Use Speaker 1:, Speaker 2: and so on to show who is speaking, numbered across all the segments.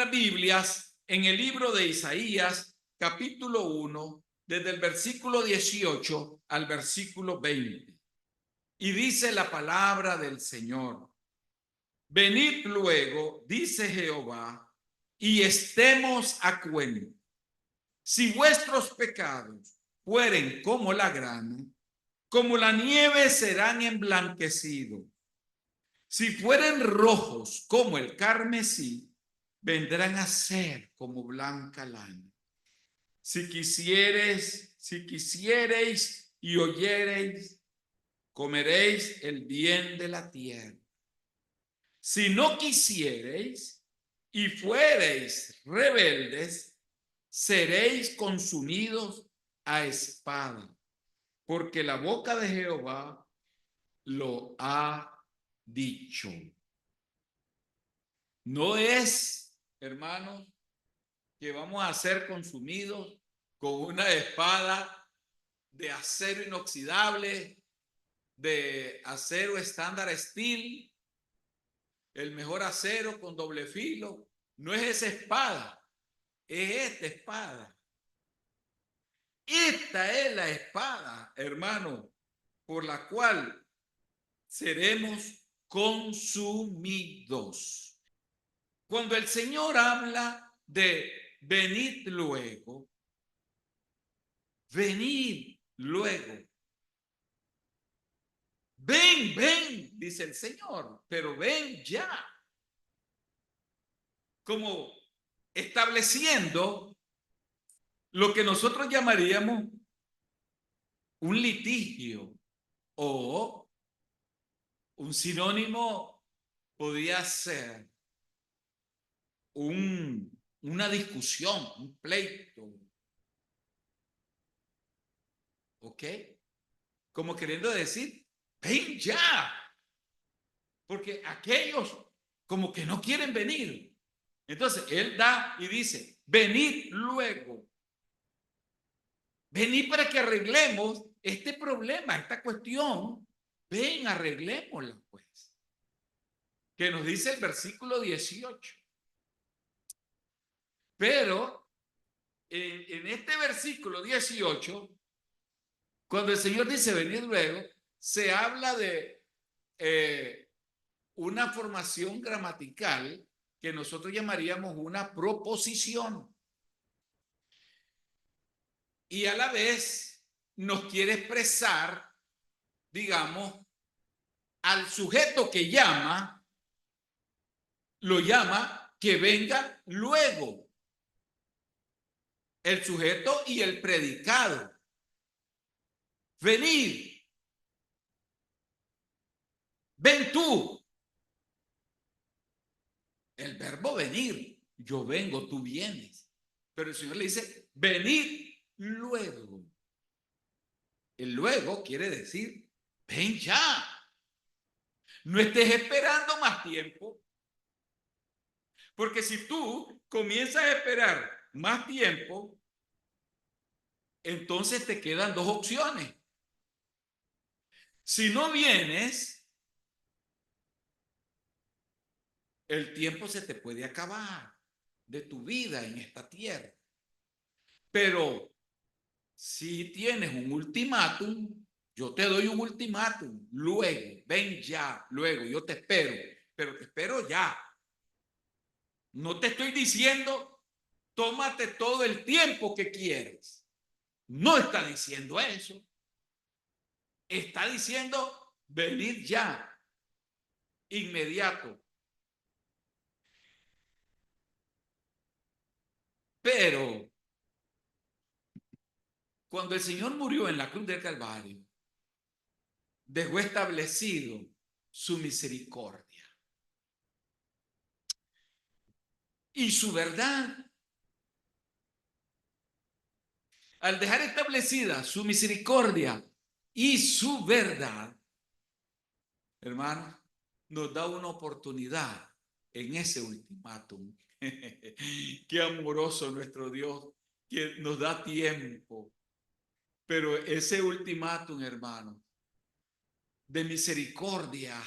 Speaker 1: nuestras Biblias en el libro de Isaías, capítulo 1, desde el versículo 18 al versículo 20. Y dice la palabra del Señor: venid luego, dice Jehová, y estemos a cuenta. Si vuestros pecados fueren como la grana, como la nieve serán emblanquecidos. Si fueren rojos como el carmesí, vendrán a ser como blanca lana. Si quisiereis y oyereis, comeréis el bien de la tierra. Si no quisiereis y fuereis rebeldes, seréis consumidos a espada, porque la boca de Jehová lo ha dicho. No es, hermanos, que vamos a ser consumidos con una espada de acero inoxidable, de acero estándar steel, el mejor acero con doble filo. No es esa espada, es esta espada. Esta es la espada, hermano, por la cual seremos consumidos. Cuando el Señor habla de venid luego, venid luego. Ven, ven, dice el Señor, pero ven ya. Como estableciendo lo que nosotros llamaríamos un litigio, o un sinónimo podría ser una discusión, un pleito. ¿Ok? Como queriendo decir, ven ya. Porque aquellos como que no quieren venir. Entonces, él da y dice, venid luego. Venid para que arreglemos este problema, esta cuestión. Ven, arreglémosla, pues. Que nos dice el versículo 18. Pero en este versículo 18, cuando el Señor dice venid luego, se habla de una formación gramatical que nosotros llamaríamos una proposición. Y a la vez nos quiere expresar, digamos, al sujeto que llama, lo llama que venga luego. El sujeto y el predicado. Venid. Ven tú. El verbo venir. Yo vengo, tú vienes. Pero el Señor le dice, venid luego. El luego quiere decir, ven ya. No estés esperando más tiempo. Porque si tú comienzas a esperar más tiempo, entonces te quedan dos opciones. Si no vienes, el tiempo se te puede acabar de tu vida en esta tierra. Pero si tienes un ultimátum, yo te doy un ultimátum. Luego, ven ya, luego, yo te espero, pero te espero ya. No te estoy diciendo, tómate todo el tiempo que quieres. No está diciendo eso. Está diciendo, venid ya, inmediato. Pero cuando el Señor murió en la cruz del Calvario, dejó establecido su misericordia y su verdad. Al dejar establecida su misericordia y su verdad, hermano, nos da una oportunidad en ese ultimátum. Qué amoroso nuestro Dios, que nos da tiempo. Pero ese ultimátum, hermano, de misericordia,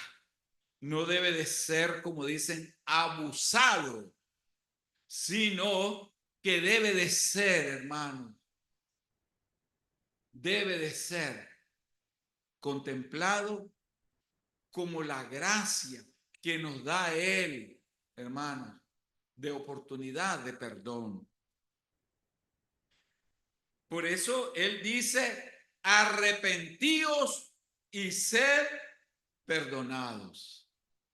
Speaker 1: no debe de ser, como dicen, abusado. sino que debe de ser, hermano, debe de ser contemplado como la gracia que nos da Él, hermano, de oportunidad de perdón. Por eso Él dice, arrepentíos y sed perdonados.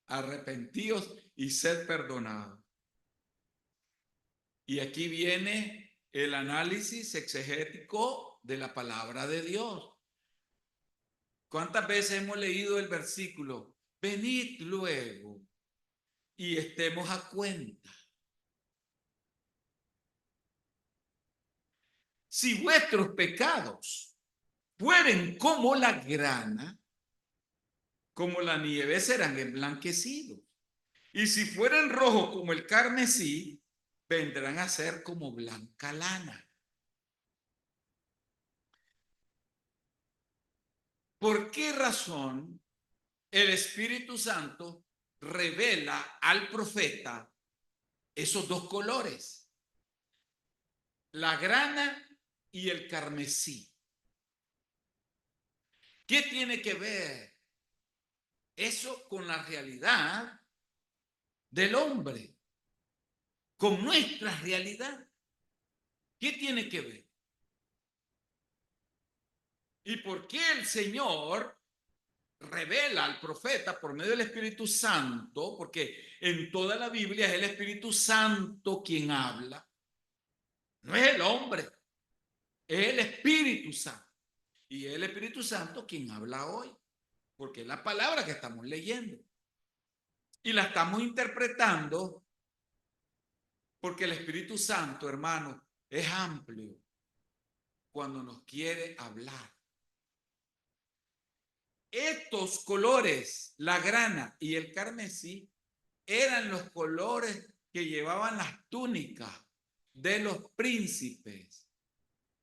Speaker 1: Arrepentíos y sed perdonados. Y aquí viene el análisis exegético de la palabra de Dios. ¿Cuántas veces hemos leído el versículo? Venid luego y estemos a cuenta. Si vuestros pecados fueren como la grana, como la nieve serán emblanquecidos. Y si fueren rojos como el carmesí, vendrán a ser como blanca lana. ¿Por qué razón el Espíritu Santo revela al profeta esos dos colores? La grana y el carmesí. ¿Qué tiene que ver eso con la realidad del hombre? Con nuestra realidad. ¿Qué tiene que ver? ¿Y por qué el Señor revela al profeta por medio del Espíritu Santo? Porque en toda la Biblia es el Espíritu Santo quien habla. No es el hombre, es el Espíritu Santo. Y es el Espíritu Santo quien habla hoy, porque es la palabra que estamos leyendo. Y la estamos interpretando porque el Espíritu Santo, hermano, es amplio cuando nos quiere hablar. Estos colores, la grana y el carmesí, eran los colores que llevaban las túnicas de los príncipes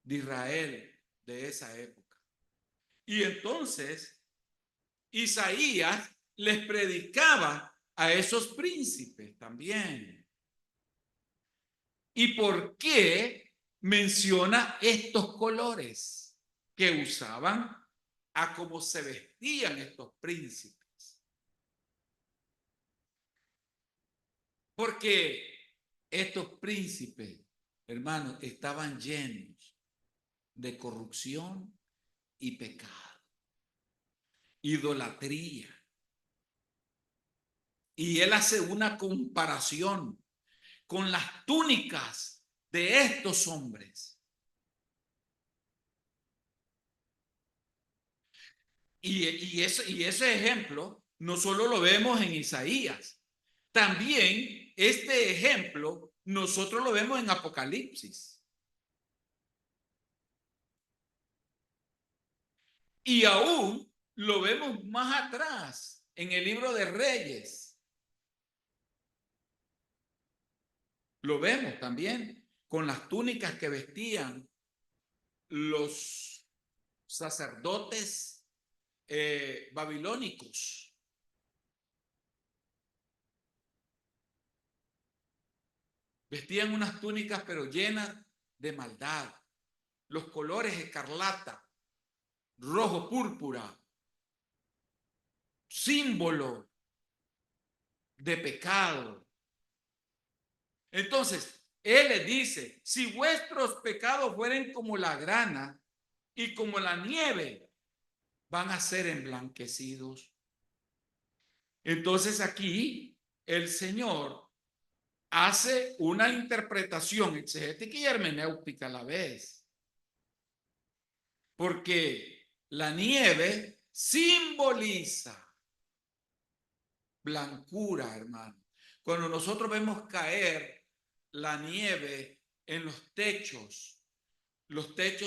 Speaker 1: de Israel de esa época. Y entonces Isaías les predicaba a esos príncipes también. ¿Y por qué menciona estos colores que usaban a cómo se vestían estos príncipes? Porque estos príncipes, hermanos, estaban llenos de corrupción y pecado, idolatría. Y él hace una comparación con las túnicas de estos hombres. Y ese ejemplo no solo lo vemos en Isaías, también este ejemplo nosotros lo vemos en Apocalipsis. Y aún lo vemos más atrás en el libro de Reyes. Lo vemos también con las túnicas que vestían los sacerdotes babilónicos. Vestían unas túnicas pero llenas de maldad. Los colores escarlata, rojo púrpura, símbolo de pecado. Entonces, él les dice, si vuestros pecados fueren como la grana y como la nieve, van a ser emblanquecidos. Entonces aquí el Señor hace una interpretación exegética y hermenéutica a la vez. Porque la nieve simboliza blancura, hermano. Cuando nosotros vemos caer la nieve en los techos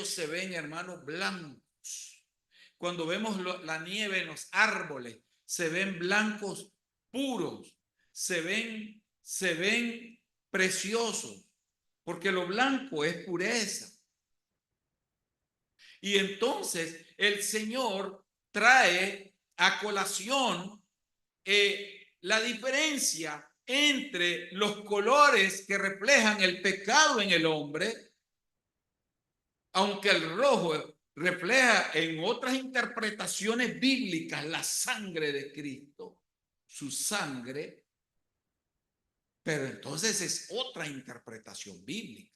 Speaker 1: se ven, hermanos, blancos. Cuando vemos la nieve en los árboles, se ven blancos puros, se ven preciosos, porque lo blanco es pureza. Y entonces el Señor trae a colación la diferencia entre los colores que reflejan el pecado en el hombre, aunque el rojo refleja en otras interpretaciones bíblicas la sangre de Cristo, su sangre, pero entonces es otra interpretación bíblica.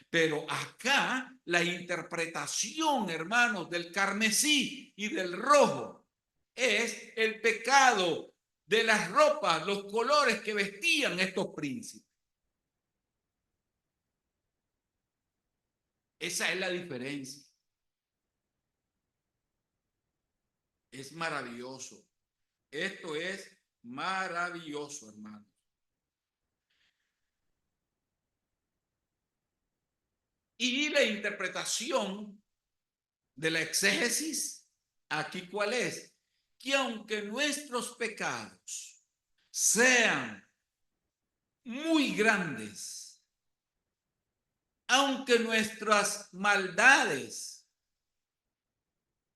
Speaker 1: Pero acá la interpretación, hermanos, del carmesí y del rojo es el pecado de las ropas, los colores que vestían estos príncipes. Esa es la diferencia. Es maravilloso. Esto es maravilloso, hermano. Y la interpretación de la exégesis, aquí cuál es, que aunque nuestros pecados sean muy grandes, aunque nuestras maldades,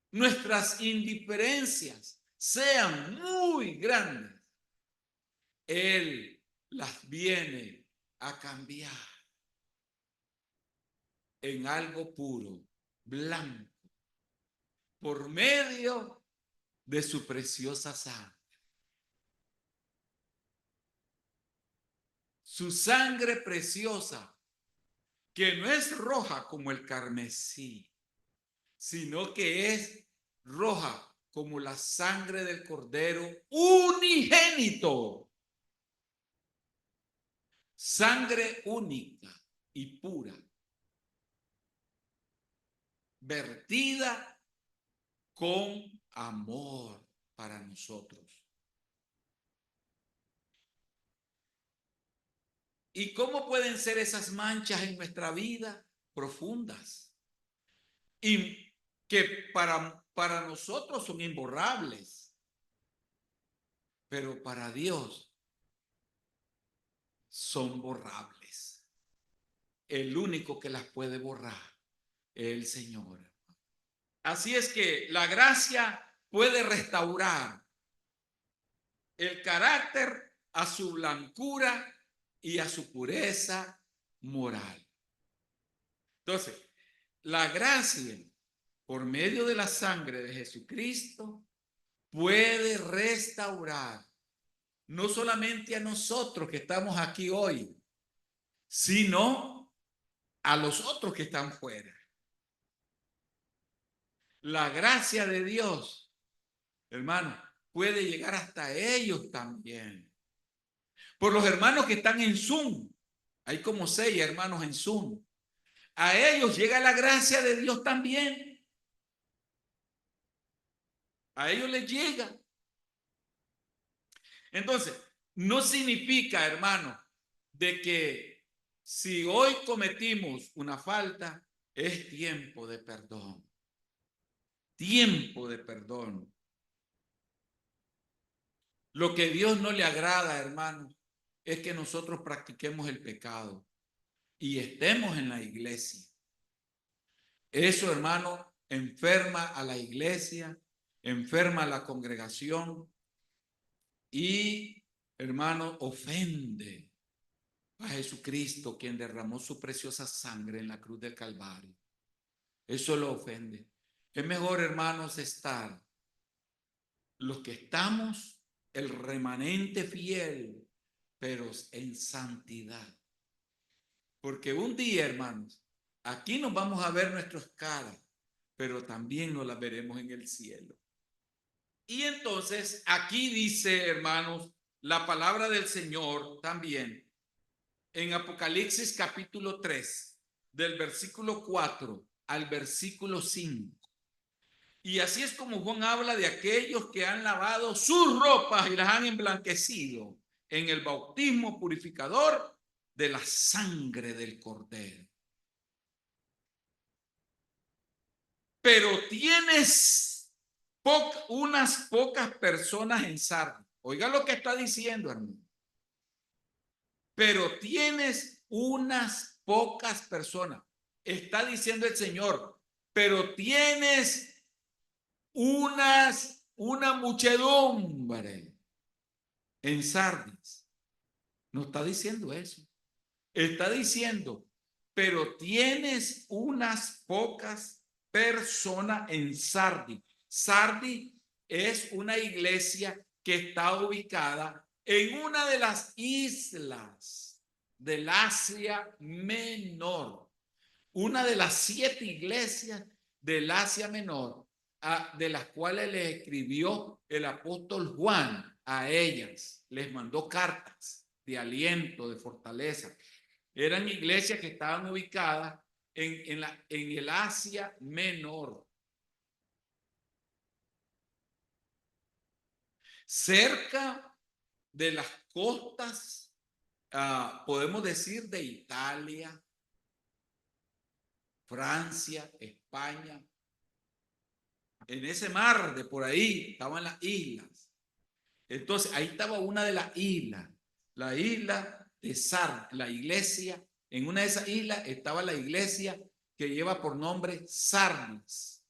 Speaker 1: nuestras indiferencias sean muy grandes, Él las viene a cambiar en algo puro, blanco, por medio de su preciosa sangre. Su sangre preciosa, que no es roja como el carmesí, sino que es roja como la sangre del Cordero unigénito. Sangre única y pura, vertida con amor para nosotros. ¿Y cómo pueden ser esas manchas en nuestra vida? Profundas. Y que para nosotros son imborrables. Pero para Dios son borrables. El único que las puede borrar es el Señor. Así es que la gracia puede restaurar el carácter a su blancura y a su pureza moral. Entonces, la gracia por medio de la sangre de Jesucristo puede restaurar no solamente a nosotros que estamos aquí hoy, sino a los otros que están fuera. La gracia de Dios, hermano, puede llegar hasta ellos también. Por los hermanos que están en Zoom, hay como 6 hermanos en Zoom. A ellos llega la gracia de Dios también. A ellos les llega. Entonces, no significa, hermano, de que si hoy cometimos una falta, es tiempo de perdón. Tiempo de perdón. Lo que Dios no le agrada, hermano, es que nosotros practiquemos el pecado y estemos en la iglesia. Eso, hermano, enferma a la iglesia, enferma a la congregación y, hermano, ofende a Jesucristo, quien derramó su preciosa sangre en la cruz del Calvario. Eso lo ofende. Es mejor, hermanos, estar los que estamos, el remanente fiel, pero en santidad. Porque un día, hermanos, aquí nos vamos a ver nuestras caras, pero también nos las veremos en el cielo. Y entonces aquí dice, hermanos, la palabra del Señor también en Apocalipsis capítulo 3, del versículo 4 al versículo 5. Y así es como Juan habla de aquellos que han lavado sus ropas y las han emblanquecido en el bautismo purificador de la sangre del Cordero. Pero tienes unas pocas personas en Sardis. Oiga lo que está diciendo, hermano. Pero tienes unas pocas personas. Está diciendo el Señor, pero tienes una muchedumbre en Sardis. No está diciendo eso. Está diciendo, pero tienes unas pocas personas en Sardi. Sardi es una iglesia que está ubicada en una de las islas del Asia Menor, una de las 7 iglesias del Asia Menor, de las cuales le escribió el apóstol Juan a ellas, les mandó cartas de aliento, de fortaleza. Eran iglesias que estaban ubicadas en el Asia Menor, cerca de las costas, podemos decir, de Italia, Francia, España. En ese mar de por ahí estaban las islas. Entonces, ahí estaba una de las islas, la isla de Sardes, la iglesia. En una de esas islas estaba la iglesia que lleva por nombre Sardes.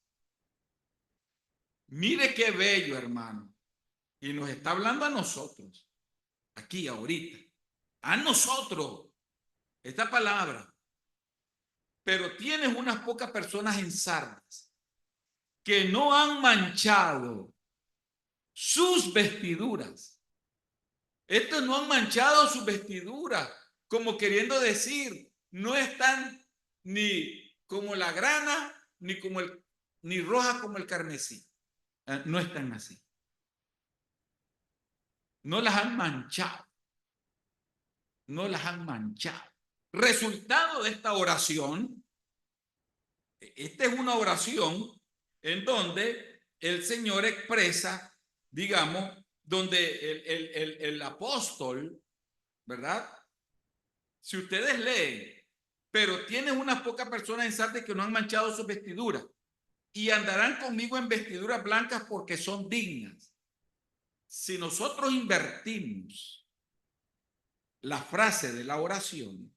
Speaker 1: Mire qué bello, hermano. Y nos está hablando a nosotros, aquí, ahorita. A nosotros, esta palabra. Pero tienes unas pocas personas en Sardes que no han manchado sus vestiduras. Estos no han manchado sus vestiduras, como queriendo decir, no están ni como la grana, ni rojas como el carmesí. No están así. No las han manchado. No las han manchado. Resultado de esta oración, esta es una oración en donde el Señor expresa, digamos, donde el apóstol, ¿verdad? Si ustedes leen, pero tienes unas pocas personas en Sardes que no han manchado sus vestiduras y andarán conmigo en vestiduras blancas porque son dignas. Si nosotros invertimos la frase de la oración,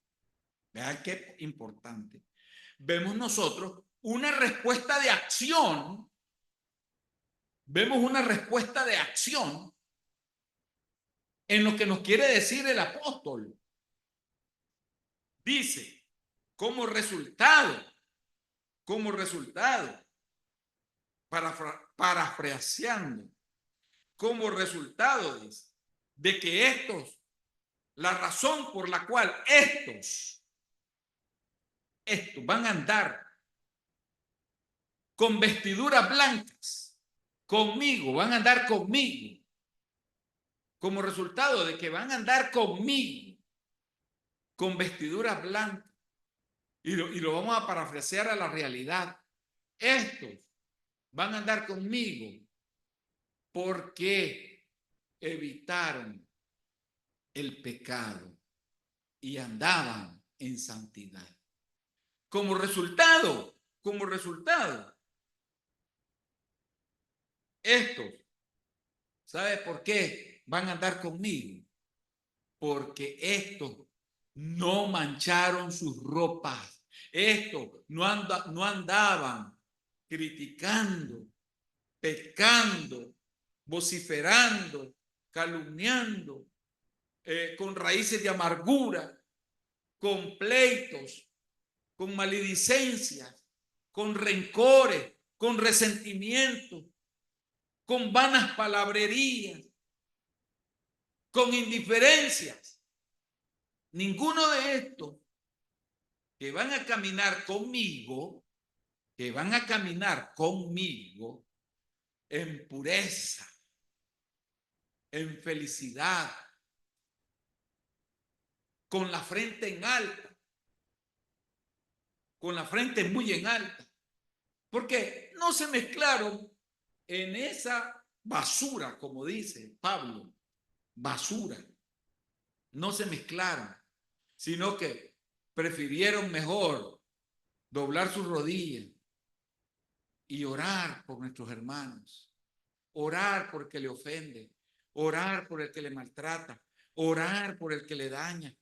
Speaker 1: vean qué importante, vemos nosotros una respuesta de acción, vemos una respuesta de acción en lo que nos quiere decir el apóstol. Dice, como resultado, parafraseando, como resultado de que estos, la razón por la cual estos van a andar con vestiduras blancas conmigo, van a andar conmigo, como resultado de que van a andar conmigo con vestiduras blancas, y lo vamos a parafrasear a la realidad. Estos van a andar conmigo porque evitaron el pecado y andaban en santidad. Como resultado, estos, ¿sabe por qué van a andar conmigo? Porque estos no mancharon sus ropas. Estos no andaban criticando, pecando, vociferando, calumniando, con raíces de amargura, con pleitos, con maledicencias, con rencores, con resentimientos, con vanas palabrerías, con indiferencias. Ninguno de estos que van a caminar conmigo, en pureza, en felicidad, con la frente en alta, con la frente muy en alta, porque no se mezclaron en esa basura, como dice Pablo, basura. No se mezclaron, sino que prefirieron mejor doblar sus rodillas y orar por nuestros hermanos, orar por el que le ofende, orar por el que le maltrata, orar por el que le daña,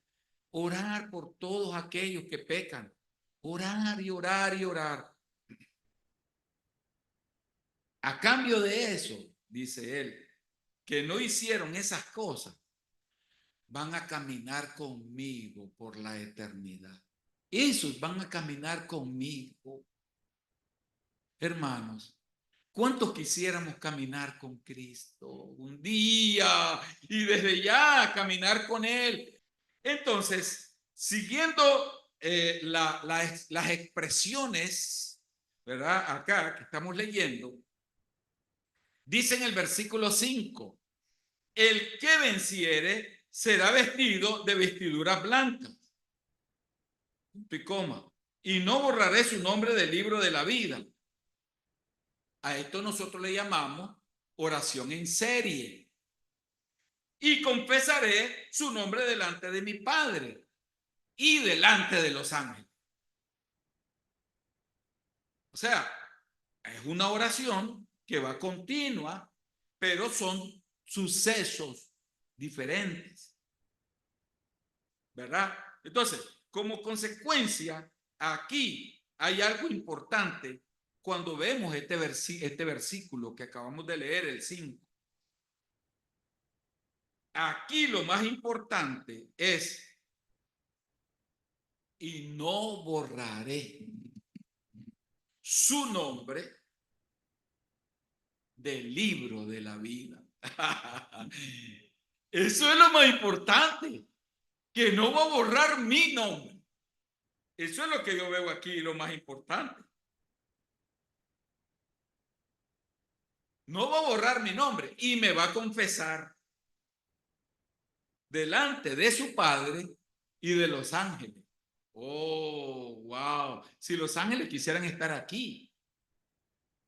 Speaker 1: orar por todos aquellos que pecan, orar y orar y orar. A cambio de eso, dice él, que no hicieron esas cosas, van a caminar conmigo por la eternidad. Esos van a caminar conmigo. Hermanos, ¿cuántos quisiéramos caminar con Cristo un día y desde ya caminar con Él? Entonces, siguiendo las expresiones, ¿verdad? Acá que estamos leyendo, dice en el versículo 5, el que venciere será vestido de vestiduras blancas, punto y coma, y no borraré su nombre del libro de la vida. A esto nosotros le llamamos oración en serie. Y confesaré su nombre delante de mi Padre y delante de los ángeles. O sea, es una oración que va continua, pero son sucesos diferentes, ¿verdad? Entonces, como consecuencia, aquí hay algo importante cuando vemos este versículo que acabamos de leer, el 5. Aquí lo más importante es, y no borraré su nombre del libro de la vida. Eso es lo más importante, que no va a borrar mi nombre. Eso es lo que yo veo aquí, lo más importante. No va a borrar mi nombre y me va a confesar delante de su Padre y de los ángeles. Oh, wow. Si los ángeles quisieran estar aquí,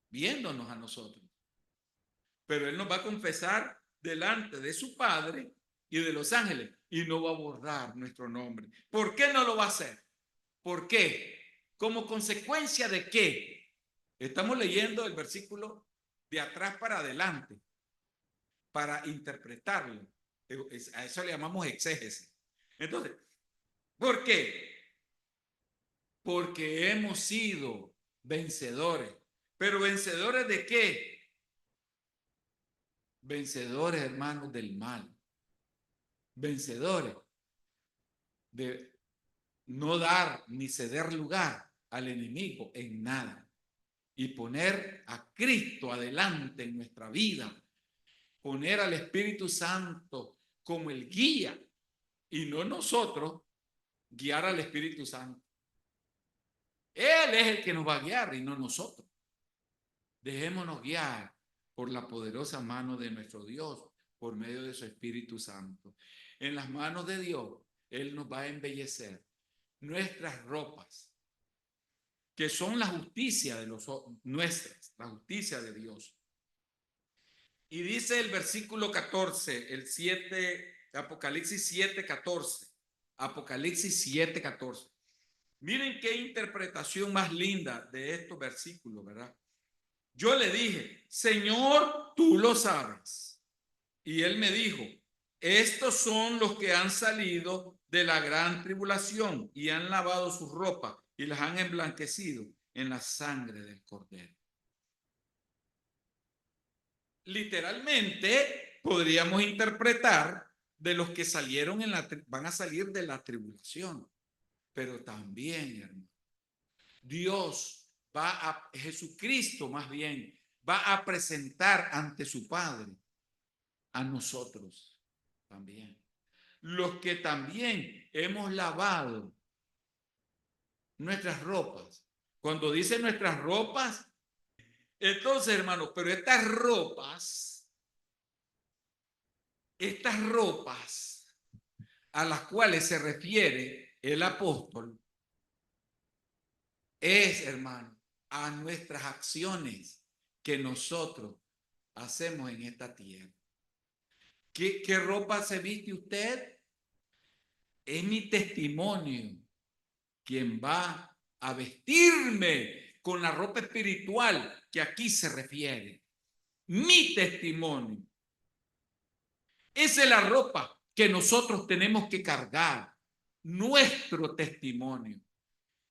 Speaker 1: viéndonos a nosotros. Pero Él nos va a confesar delante de su Padre y de los ángeles y no va a borrar nuestro nombre. ¿Por qué no lo va a hacer? ¿Por qué? ¿Como consecuencia de qué? Estamos leyendo el versículo de atrás para adelante para interpretarlo. A eso le llamamos exégesis. Entonces, ¿por qué? Porque hemos sido vencedores. ¿Pero vencedores de qué? Vencedores, hermanos, del mal. Vencedores de no dar ni ceder lugar al enemigo en nada y poner a Cristo adelante en nuestra vida, poner al Espíritu Santo como el guía y no nosotros guiar al Espíritu Santo. Él es el que nos va a guiar y no nosotros. Dejémonos guiar por la poderosa mano de nuestro Dios por medio de su Espíritu Santo. En las manos de Dios, Él nos va a embellecer nuestras ropas, que son la justicia de nuestras, la justicia de Dios. Y dice el versículo 14, el 7, Apocalipsis 7:14. Apocalipsis 7:14. Miren qué interpretación más linda de estos versículos, ¿verdad? Yo le dije, Señor, tú lo sabes. Y él me dijo, estos son los que han salido de la gran tribulación y han lavado sus ropas y las han emblanquecido en la sangre del Cordero. Literalmente podríamos interpretar de los que salieron van a salir de la tribulación, pero también, hermano, Jesucristo más bien, va a presentar ante su Padre a nosotros también. Los que también hemos lavado nuestras ropas. Cuando dice nuestras ropas, entonces, hermanos, pero estas ropas a las cuales se refiere el apóstol es, hermano, a nuestras acciones que nosotros hacemos en esta tierra. ¿Qué ropa se viste usted? Es mi testimonio quien va a vestirme con la ropa espiritual que aquí se refiere. Mi testimonio. Esa es la ropa que nosotros tenemos que cargar. Nuestro testimonio.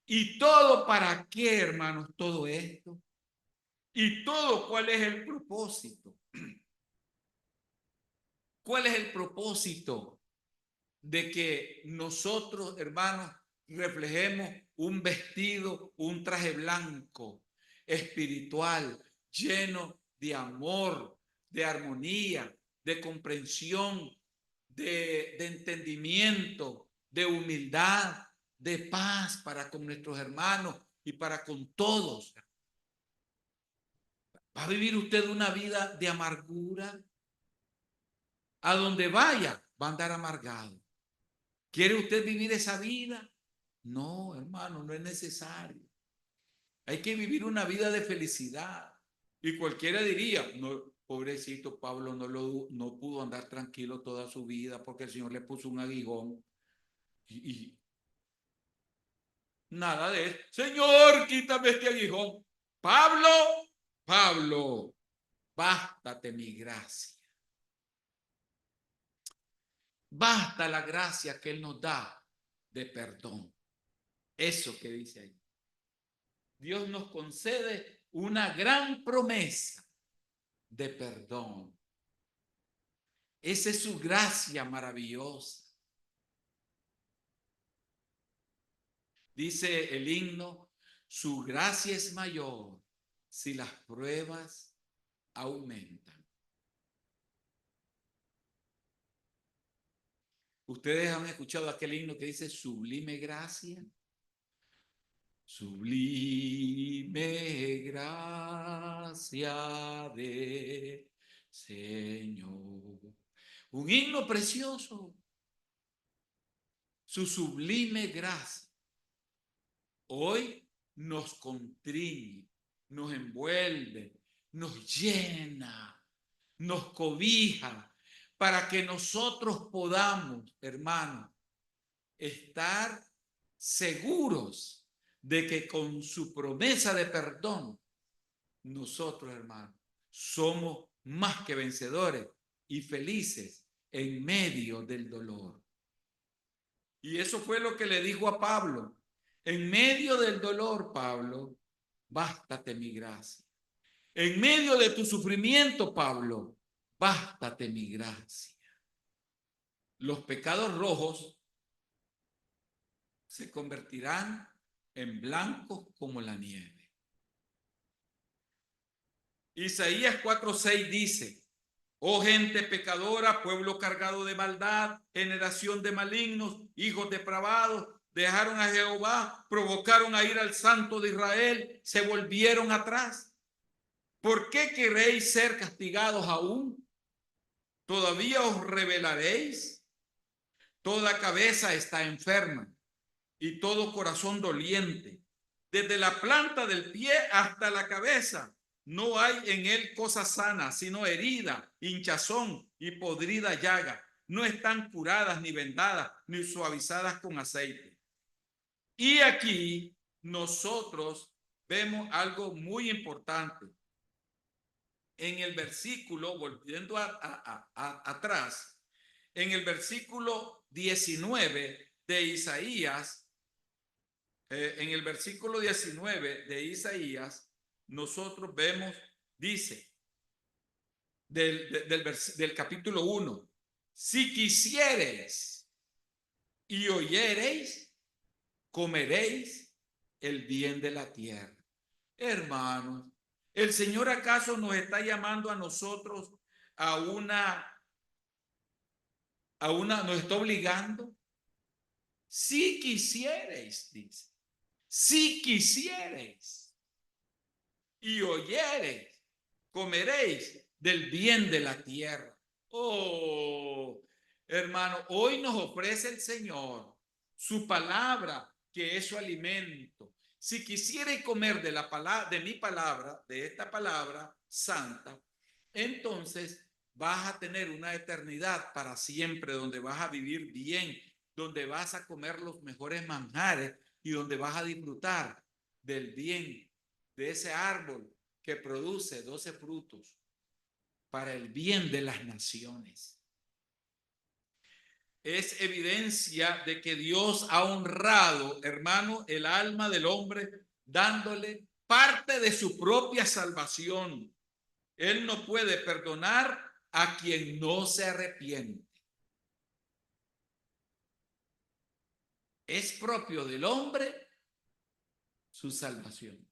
Speaker 1: ¿Y todo para qué, hermanos? Todo esto. ¿Y todo cuál es el propósito? ¿Cuál es el propósito? de que nosotros, hermanos, reflejemos un vestido, un traje blanco, espiritual, lleno de amor, de armonía, de comprensión, de entendimiento, de humildad, de paz para con nuestros hermanos y para con todos. ¿Va a vivir usted una vida de amargura? A donde vaya, va a andar amargado. ¿Quiere usted vivir esa vida? No, hermano, no es necesario. Hay que vivir una vida de felicidad. Y cualquiera diría, no, pobrecito Pablo no pudo andar tranquilo toda su vida porque el Señor le puso un aguijón. Y nada de eso. Señor, quítame este aguijón. Pablo, Pablo, bástate mi gracia. Basta la gracia que Él nos da de perdón. Eso que dice ahí. Dios nos concede una gran promesa de perdón. Esa es su gracia maravillosa. Dice el himno, su gracia es mayor si las pruebas aumentan. ¿Ustedes han escuchado aquel himno que dice sublime gracia? Sublime gracia de Señor. Un himno precioso. Su sublime gracia. Hoy nos contriñe, nos envuelve, nos llena, nos cobija para que nosotros podamos, hermanos, estar seguros de que con su promesa de perdón, nosotros, hermanos, somos más que vencedores y felices en medio del dolor. Y eso fue lo que le dijo a Pablo. En medio del dolor, Pablo, bástate mi gracia. En medio de tu sufrimiento, Pablo, bástate mi gracia. Los pecados rojos se convertirán en blancos como la nieve. Isaías 4:6 dice, oh gente pecadora, pueblo cargado de maldad, generación de malignos, hijos depravados, dejaron a Jehová, provocaron a ir al Santo de Israel, se volvieron atrás. ¿Por qué queréis ser castigados aún? ¿Todavía os rebelaréis? Toda cabeza está enferma y todo corazón doliente. Desde la planta del pie hasta la cabeza, no hay en él cosa sana, sino herida, hinchazón y podrida llaga. No están curadas ni vendadas, ni suavizadas con aceite. Y aquí nosotros vemos algo muy importante. En el versículo, volviendo atrás, en el versículo 19 de Isaías, en el versículo 19 de Isaías, nosotros vemos, dice, del capítulo 1, si quisiereis y oyereis, comeréis el bien de la tierra. Hermanos, ¿el Señor acaso nos está llamando a nosotros nos está obligando? Si quisiereis, dice, si quisiereis y oyereis, comeréis del bien de la tierra. Oh, hermano, hoy nos ofrece el Señor su palabra, que es su alimento. Si quisierais comer de la palabra, de mi palabra, de esta palabra santa, entonces vas a tener una eternidad para siempre, donde vas a vivir bien, donde vas a comer los mejores manjares y donde vas a disfrutar del bien de ese árbol que produce 12 frutos para el bien de las naciones. Es evidencia de que Dios ha honrado, hermano, el alma del hombre, dándole parte de su propia salvación. Él no puede perdonar a quien no se arrepiente. Es propio del hombre su salvación.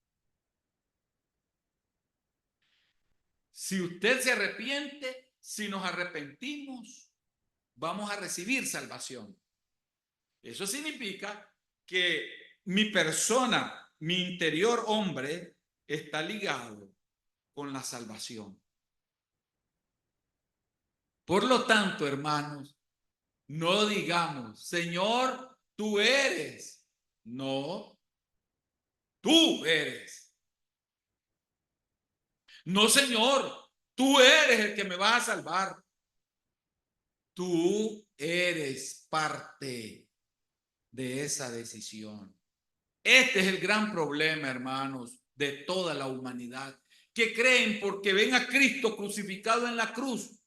Speaker 1: Si usted se arrepiente, si nos arrepentimos, vamos a recibir salvación. Eso significa que mi persona, mi interior hombre, está ligado con la salvación. Por lo tanto, hermanos, no digamos, Señor, tú eres. No, tú eres. No, Señor, tú eres el que me vas a salvar. Tú eres parte de esa decisión. Este es el gran problema, hermanos, de toda la humanidad, que creen porque ven a Cristo crucificado en la cruz,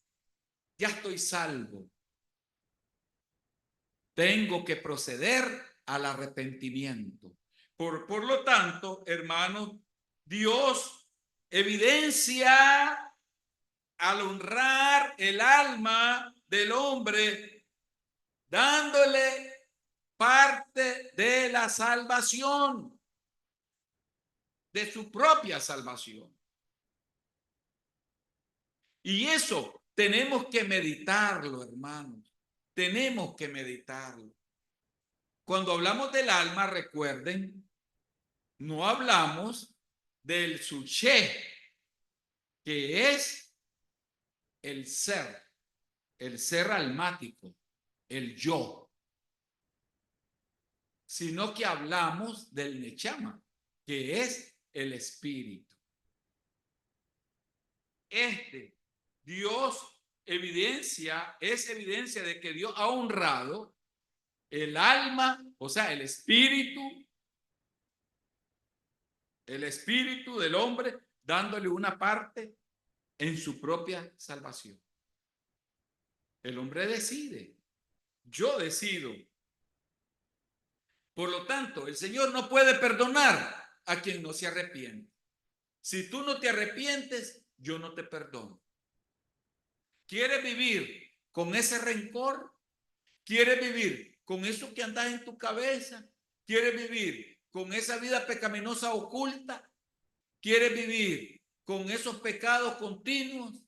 Speaker 1: ya estoy salvo. Tengo que proceder al arrepentimiento. Por lo tanto, hermanos, Dios evidencia al honrar el alma del hombre, dándole parte de la salvación, de su propia salvación. Y eso tenemos que meditarlo, hermanos. Tenemos que meditarlo. Cuando hablamos del alma, recuerden, no hablamos del suché, que es el ser almático, el yo, sino que hablamos del nechama, que es el espíritu. Dios es evidencia de que Dios ha honrado el alma, o sea, el espíritu del hombre, dándole una parte en su propia salvación. El hombre decide, yo decido. Por lo tanto, el Señor no puede perdonar a quien no se arrepiente. Si tú no te arrepientes, yo no te perdono. ¿Quieres vivir con ese rencor? ¿Quieres vivir con eso que andas en tu cabeza? ¿Quieres vivir con esa vida pecaminosa oculta? ¿Quieres vivir con esos pecados continuos?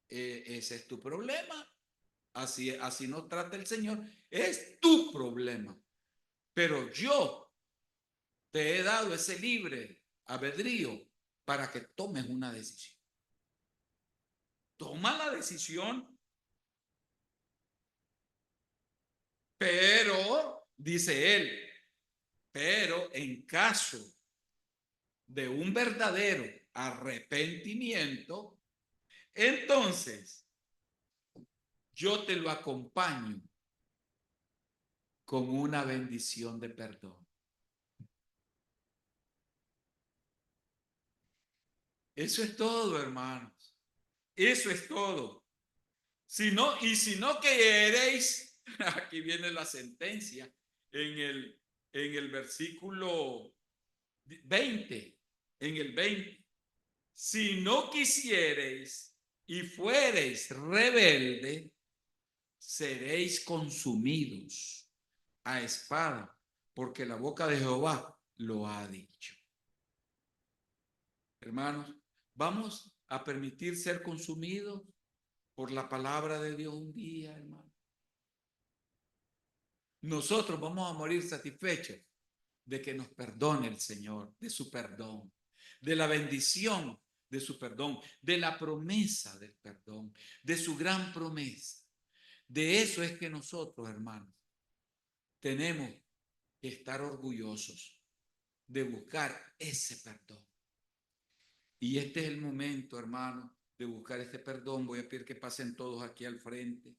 Speaker 1: Ese es tu problema. Así nos trata el Señor. Es tu problema. Pero yo te he dado ese libre albedrío para que tomes una decisión. Toma la decisión. Pero, dice él, pero en caso de un verdadero arrepentimiento, entonces yo te lo acompaño con una bendición de perdón. Eso es todo, hermanos. Eso es todo. Si no queréis, aquí viene la sentencia en el versículo 20, en el 20. Si no quisiereis y fuereis rebelde, seréis consumidos a espada, porque la boca de Jehová lo ha dicho. Hermanos, vamos a permitir ser consumidos por la palabra de Dios un día, hermano. Nosotros vamos a morir satisfechos de que nos perdone el Señor, de su perdón, de la bendición de su perdón, de la promesa del perdón, de su gran promesa. De eso es que nosotros, hermanos, tenemos que estar orgullosos de buscar ese perdón. Y este es el momento, hermano, de buscar este perdón. Voy a pedir que pasen todos aquí al frente.